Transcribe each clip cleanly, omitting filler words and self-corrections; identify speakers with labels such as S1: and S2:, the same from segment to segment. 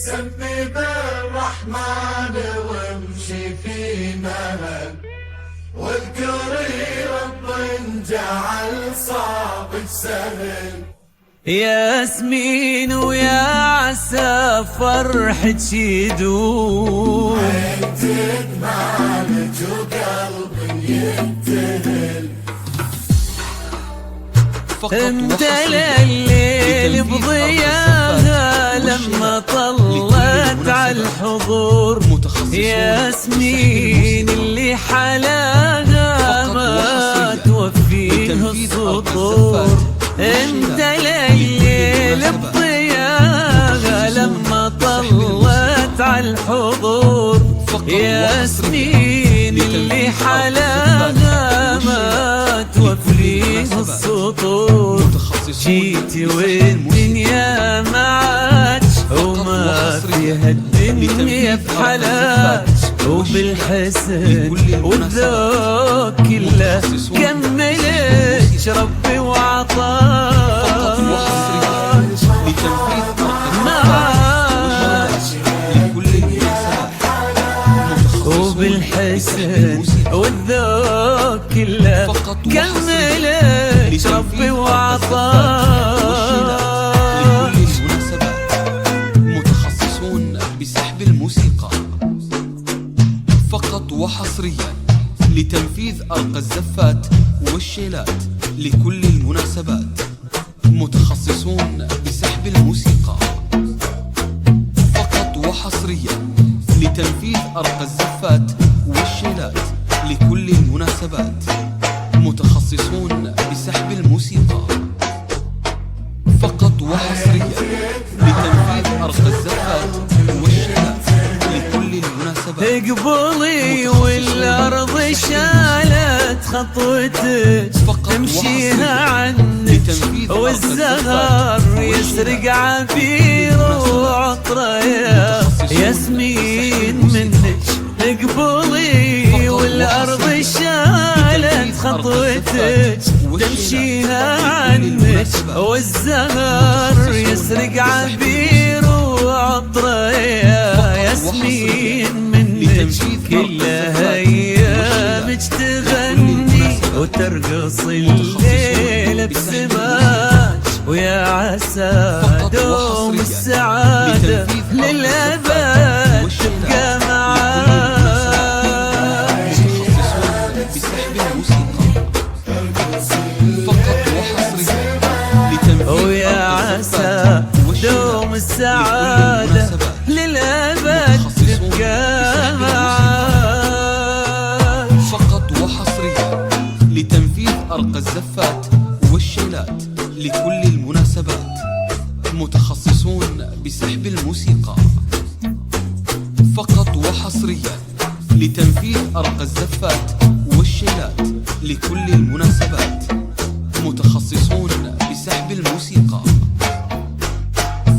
S1: سمي بالرحمن وامشي في مهل، واذكري رب جعل صعبك سهل.
S2: ياسمين ويا عسى فرحك يدوم،
S1: عينتك مالك وقلبي يبتهل.
S2: امتلى الليل بضياها لما طلت على الحضور. ياسمين اللي حلاها ما توفيه السطور. امتلى الليل بضياها لما طلت على الحضور. ياسمين اللي حلاها ما توفيه السطور. جيتي والدنيا معاك وما فيها الدنيا بحلاك، وبالحسن والذوق كله كملك ربي وعطاك. معاك وبالحسن والذوق كله كملك ربي وعطاك.
S3: متخصصون بسحب الموسيقى فقط وحصريا لتنفيذ أرقى الزفات والشيلات لكل المناسبات. متخصصون بسحب الموسيقى فقط وحصريا لتنفيذ أرقى الزفات والشيلات لكل المناسبات. متخصصون بسحب الموسيقى فقط وحصريا لتنفيذ أرقى الزفات والشيلات لكل المناسبات.
S2: اقبلي والأرض شالت خطوتك تمشيها عنك، والزهر يسرق عبير وعطره ياسمين منك. اقبلي والأرض شالت خطوتك تمشيها عنك، والزهر يسرق عبير وعطره ياسمين منك. كلها ايامك تغني وترقص الليل بسماك، ويا عسى دوم السعادة للأبد تبقى معاك. ويا عسى دوم السعادة للأبد تبقى معاك.
S3: فقط وحصريا لتنفيذ أرقى الزفات والشيلات لكل المناسبات. متخصصون بسحب الموسيقى فقط وحصريا لتنفيذ أرقى الزفات والشيلات لكل المناسبات. متخصصون بسحب الموسيقى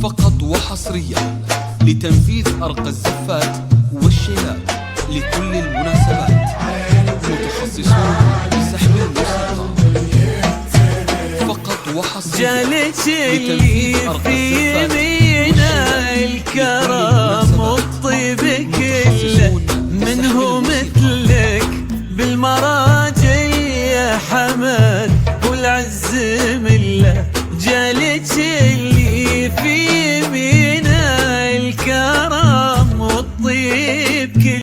S3: فقط وحصريا لتنفيذ أرقى الزفات والشيلات لكل المناسبات. متخصصون بسحب الموسيقى فقط وحصريا
S2: جالك اللي في يمينا الكرم والطيب كله، منه مثلك بالمراجل يا حمد والعز مله. جالك اللي في يمينا الكرم والطيب كله.